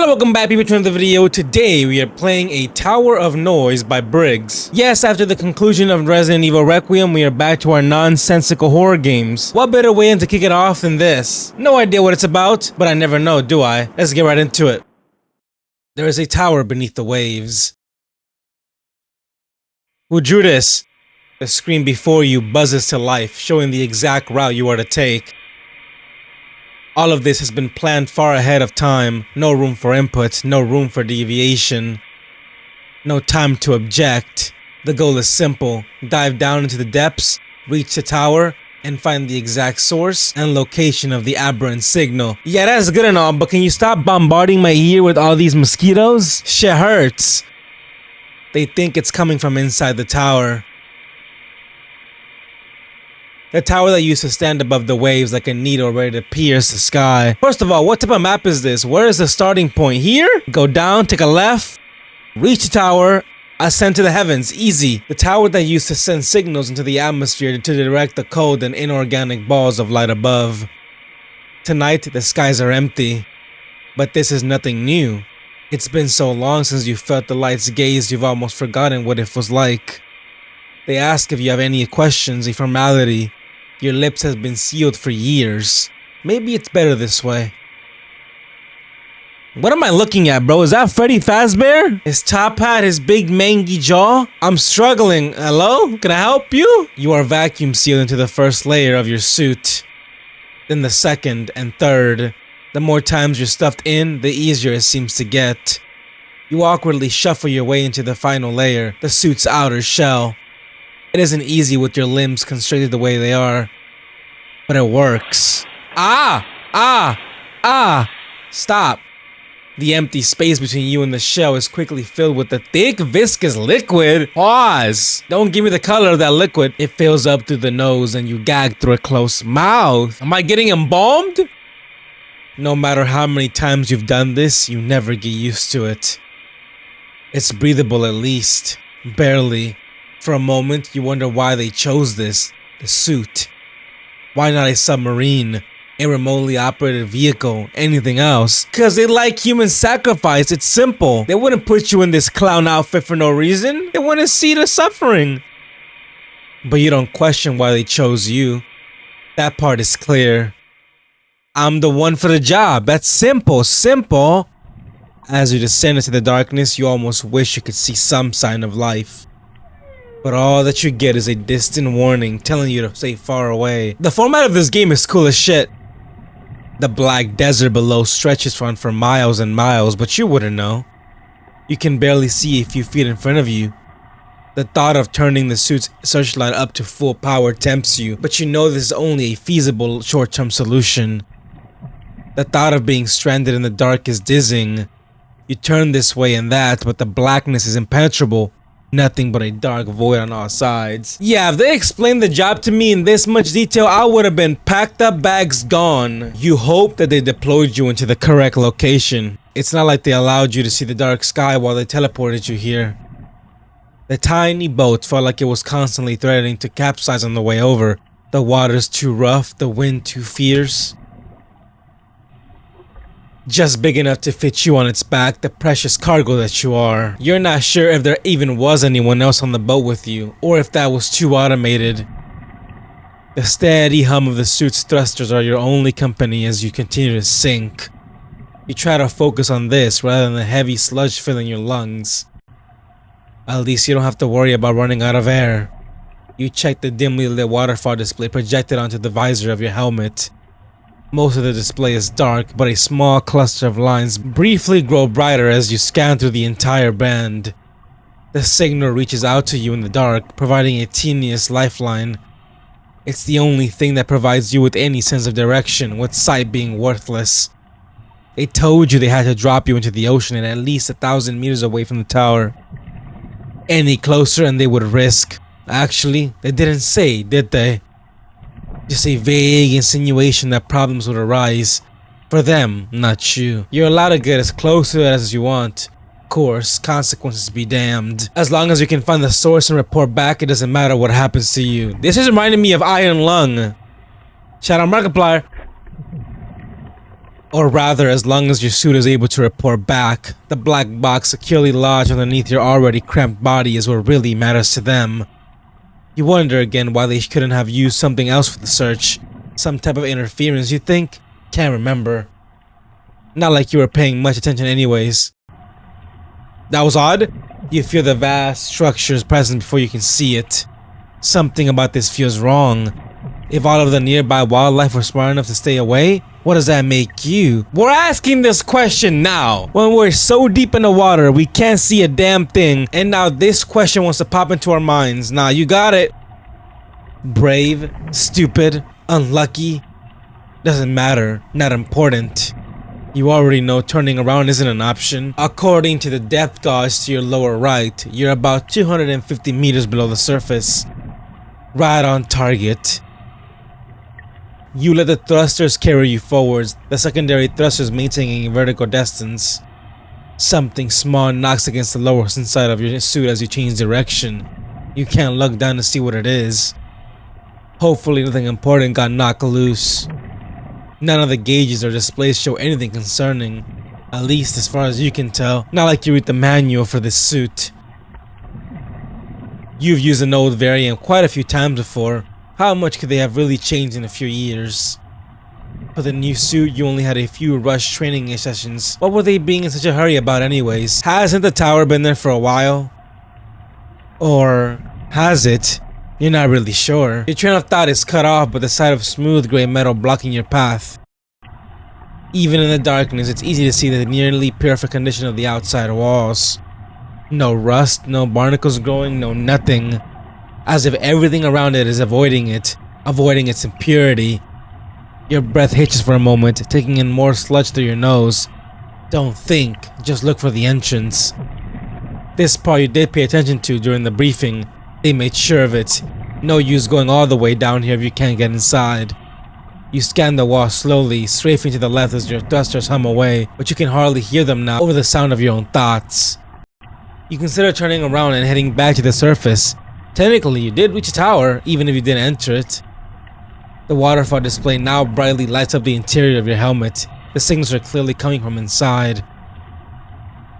Hello, welcome back people to another video. Today we are playing a Tower of Noise by Briggs. Yes, after the conclusion of Resident Evil Requiem, we are back to our nonsensical horror games. What better way to kick it off than this? No idea what it's about, but I never know, do I? Let's get right into it. There is a tower beneath the waves. Who drew this? The screen before you buzzes to life, showing the exact route you are to take. All of this has been planned far ahead of time. No room for input, no room for deviation. No time to object. The goal is simple. Dive down into the depths, reach the tower, and find the exact source and location of the aberrant signal. Yeah, that's good and all, but can you stop bombarding my ear with all these mosquitoes? Shit hurts. They think it's coming from inside the tower. The tower that used to stand above the waves like a needle ready to pierce the sky. First of all, what type of map is this? Where is the starting point? Here? Go down, take a left, reach the tower, ascend to the heavens. Easy. The tower that used to send signals into the atmosphere to direct the cold and inorganic balls of light above. Tonight, the skies are empty. But this is nothing new. It's been so long since you felt the light's gaze, you've almost forgotten what it was like. They ask if you have any questions, a formality. Your lips have been sealed for years. Maybe it's better this way. What am I looking at, bro? Is that Freddy Fazbear? His top hat, his big mangy jaw? I'm struggling. Hello? Can I help you? You are vacuum sealed into the first layer of your suit. Then the second and third. The more times you're stuffed in, the easier it seems to get. You awkwardly shuffle your way into the final layer, the suit's outer shell. It isn't easy with your limbs constricted the way they are, but it works. Stop. The empty space between you and the shell is quickly filled with a thick, viscous liquid. Pause. Don't give me the color of that liquid. It fills up through the nose and you gag through a closed mouth. Am I getting embalmed? No matter how many times you've done this, you never get used to it. It's breathable at least. Barely. For a moment, you wonder why they chose this, the suit. Why not a submarine, a remotely operated vehicle, anything else? Cause they like human sacrifice, it's simple. They wouldn't put you in this clown outfit for no reason. They want to see the suffering. But you don't question why they chose you. That part is clear. I'm the one for the job, that's simple. As you descend into the darkness, you almost wish you could see some sign of life. But all that you get is a distant warning telling you to stay far away. The format of this game is cool as shit. The black desert below stretches on for miles and miles, but you wouldn't know. You can barely see a few feet in front of you. The thought of turning the suit's searchlight up to full power tempts you, but you know this is only a feasible short-term solution. The thought of being stranded in the dark is dizzying. You turn this way and that, but the blackness is impenetrable. Nothing but a dark void on all sides. Yeah, if they explained the job to me in this much detail, I would have been packed up, bags gone. You hope that they deployed you into the correct location. It's not like they allowed you to see the dark sky while they teleported you here. The tiny boat felt like it was constantly threatening to capsize on the way over. The water's too rough, the wind too fierce. Just big enough to fit you on its back, the precious cargo that you are. You're not sure if there even was anyone else on the boat with you, or if that was too automated. The steady hum of the suit's thrusters are your only company as you continue to sink. You try to focus on this rather than the heavy sludge filling your lungs. At least you don't have to worry about running out of air. You check the dimly lit waterfall display projected onto the visor of your helmet. Most of the display is dark, but a small cluster of lines briefly grow brighter as you scan through the entire band. The signal reaches out to you in the dark, providing a teeniest lifeline. It's the only thing that provides you with any sense of direction, with sight being worthless. They told you they had to drop you into the ocean at least 1,000 meters away from the tower. Any closer and they would risk. Actually, they didn't say, did they? Just a vague insinuation that problems would arise. For them, not you. You're allowed to get as close to it as you want. Of course, consequences be damned. As long as you can find the source and report back, it doesn't matter what happens to you. This is reminding me of Iron Lung. Shout out Markiplier. Or rather, as long as your suit is able to report back, the black box securely lodged underneath your already cramped body is what really matters to them. You wonder again why they couldn't have used something else for the search. Some type of interference, you think? Can't remember. Not like you were paying much attention anyways. That was odd. You feel the vast structure's presence before you can see it. Something about this feels wrong. If all of the nearby wildlife were smart enough to stay away, what does that make you? We're asking this question now, when we're so deep in the water we can't see a damn thing, and now this question wants to pop into our minds. Nah, you got it. Brave, stupid, unlucky, doesn't matter, not important. You already know turning around isn't an option. According to the depth gauge to your lower right, you're about 250 meters below the surface. Right on target. You let the thrusters carry you forwards, the secondary thrusters maintaining vertical distance. Something small knocks against the lower inside of your suit as you change direction. You can't look down to see what it is. Hopefully nothing important got knocked loose. None of the gauges or displays show anything concerning, at least as far as you can tell. Not like you read the manual for this suit. You've used an old variant quite a few times before. How much could they have really changed in a few years? For the new suit, you only had a few rushed training sessions. What were they being in such a hurry about anyways? Hasn't the tower been there for a while? Or has it? You're not really sure. Your train of thought is cut off by the sight of smooth gray metal blocking your path. Even in the darkness, it's easy to see the nearly perfect condition of the outside walls. No rust, no barnacles growing, no nothing. As if everything around it is avoiding its impurity. Your breath hitches for a moment, taking in more sludge through your nose. Don't think, just look for the entrance. This part you did pay attention to during the briefing. They made sure of it. No use going all the way down here if you can't get inside. You scan the wall slowly, strafing to the left as your thrusters hum away, but you can hardly hear them now over the sound of your own thoughts. You consider turning around and heading back to the surface. Technically, you did reach a tower, even if you didn't enter it. The waterfall display now brightly lights up the interior of your helmet. The signals are clearly coming from inside.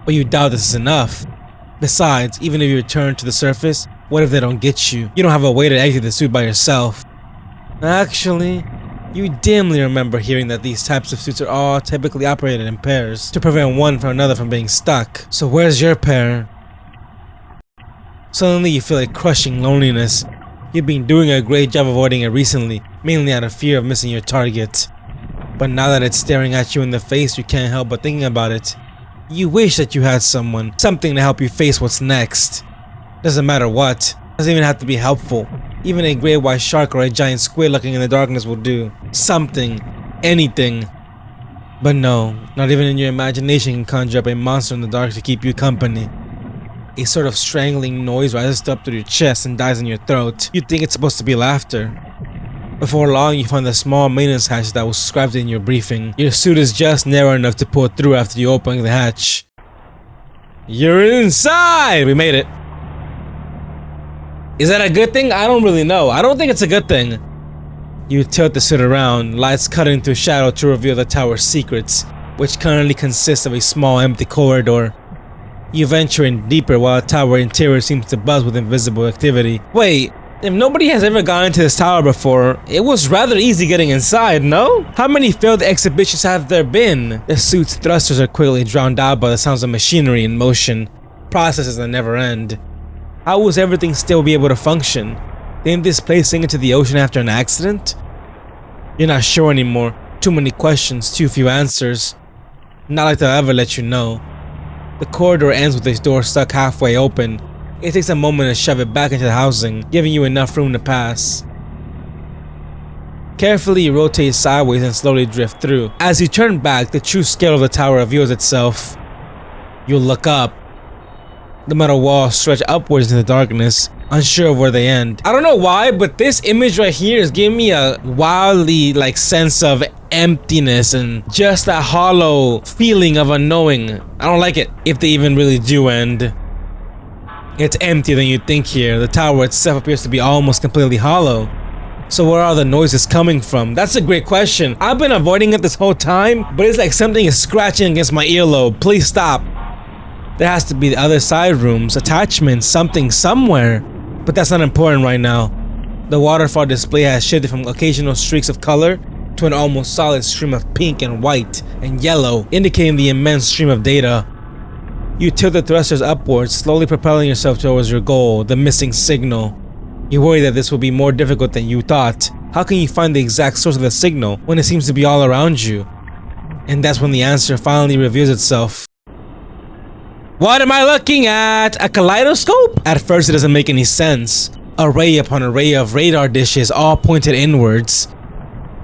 But you doubt this is enough. Besides, even if you return to the surface, what if they don't get you? You don't have a way to exit the suit by yourself. Actually, you dimly remember hearing that these types of suits are all typically operated in pairs to prevent one from another from being stuck. So where's your pair? Suddenly you feel a crushing loneliness. You've been doing a great job avoiding it recently, mainly out of fear of missing your target. But now that it's staring at you in the face, you can't help but thinking about it. You wish that you had someone, something to help you face what's next. Doesn't matter what, doesn't even have to be helpful. Even a great white shark or a giant squid lurking in the darkness will do. Something, anything. But no, not even in your imagination can conjure up a monster in the dark to keep you company. A sort of strangling noise rises up through your chest and dies in your throat. You think it's supposed to be laughter. Before long, you find the small maintenance hatch that was described in your briefing. Your suit is just narrow enough to pull through after you open the hatch. You're inside! We made it. Is that a good thing? I don't really know. I don't think it's a good thing. You tilt the suit around, lights cutting through shadow to reveal the tower's secrets, which currently consists of a small empty corridor. You venture in deeper while the tower interior seems to buzz with invisible activity. Wait, if nobody has ever gone into this tower before, it was rather easy getting inside, no? How many failed exhibitions have there been? The suit's thrusters are quickly drowned out by the sounds of machinery in motion, processes that never end. How was everything still be able to function? Didn't this place sink into the ocean after an accident? You're not sure anymore. Too many questions, too few answers. Not like they'll ever let you know. The corridor ends with a door stuck halfway open. It takes a moment to shove it back into the housing, giving you enough room to pass. Carefully, you rotate sideways and slowly drift through. As you turn back, the true scale of the tower reveals itself. You look up. The metal walls stretch upwards into the darkness, unsure of where they end. I don't know why, but this image right here is giving me a wildly sense of emptiness and just that hollow feeling of unknowing. I don't like it. If they even really do end. It's emptier than you'd think here. The tower itself appears to be almost completely hollow. So where are the noises coming from? That's a great question. I've been avoiding it this whole time, but it's like something is scratching against my earlobe. Please stop. There has to be the other side rooms, attachments, something somewhere. But that's not important right now. The waterfall display has shifted from occasional streaks of color to an almost solid stream of pink and white and yellow, indicating the immense stream of data. You tilt the thrusters upwards, slowly propelling yourself towards your goal, the missing signal. You worry that this will be more difficult than you thought. How can you find the exact source of the signal when it seems to be all around you? And that's when the answer finally reveals itself. What am I looking at? A kaleidoscope? At first it doesn't make any sense. Array upon array of radar dishes all pointed inwards.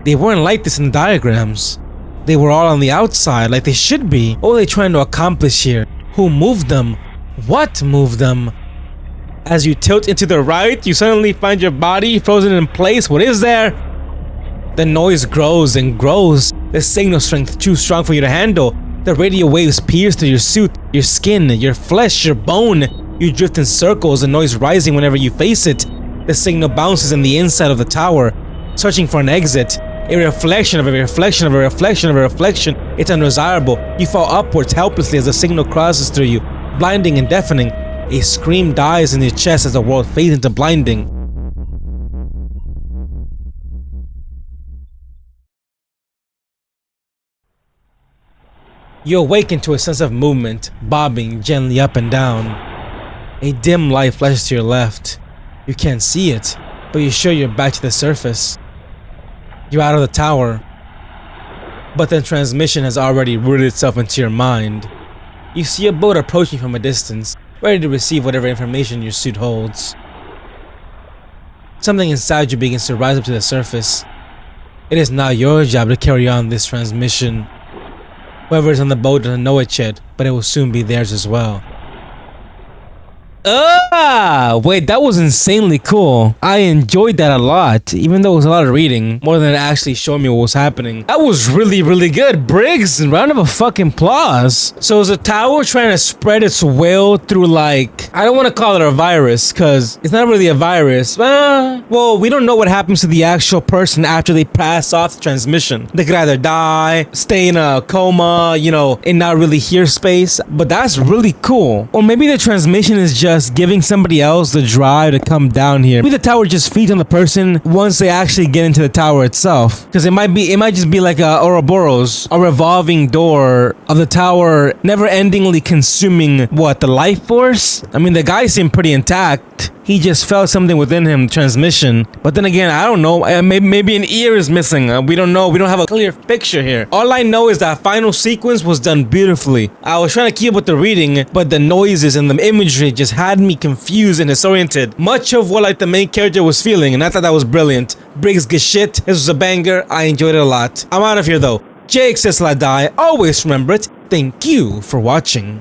They weren't like this in the diagrams. They were all on the outside like they should be. What were they trying to accomplish here? Who moved them? What moved them? As you tilt into the right, you suddenly find your body frozen in place. What is there? The noise grows and grows. The signal strength too strong for you to handle. The radio waves pierce through your suit, your skin, your flesh, your bone. You drift in circles, the noise rising whenever you face it. The signal bounces in the inside of the tower, searching for an exit. A reflection of a reflection of a reflection of a reflection. It's undesirable. You fall upwards helplessly as the signal crosses through you, blinding and deafening. A scream dies in your chest as the world fades into blinding. You awaken to a sense of movement, bobbing gently up and down. A dim light flashes to your left. You can't see it, but you're sure you're back to the surface. You're out of the tower, but the transmission has already rooted itself into your mind. You see a boat approaching from a distance, ready to receive whatever information your suit holds. Something inside you begins to rise up to the surface. It is now your job to carry on this transmission. Whoever is on the boat doesn't know it yet, but it will soon be theirs as well. Wait, that was insanely cool. I enjoyed that a lot, even though it was a lot of reading, more than it actually showed me what was happening. That was really, really good. Briggs, round of a fucking applause. So is the tower trying to spread its will through, like, I don't want to call it a virus, because it's not really a virus. Well, we don't know what happens to the actual person after they pass off the transmission. They could either die, stay in a coma, you know, and not really hear space, but that's really cool. Or maybe the transmission is just giving somebody else the drive to come down here. Maybe the tower just feeds on the person once they actually get into the tower itself. Because it might just be like a Ouroboros, a revolving door of the tower, never-endingly consuming what, the life force? I mean, the guy seemed pretty intact. He just felt something within him, transmission. But then again, I don't know. Maybe an ear is missing. We don't know. We don't have a clear picture here. All I know is that final sequence was done beautifully. I was trying to keep up with the reading, but the noises and the imagery just had me confused and disoriented. Much of what like the main character was feeling, and I thought that was brilliant. Briggs, good shit. This was a banger. I enjoyed it a lot. I'm out of here though. Jake says, "La die." Always remember it. Thank you for watching.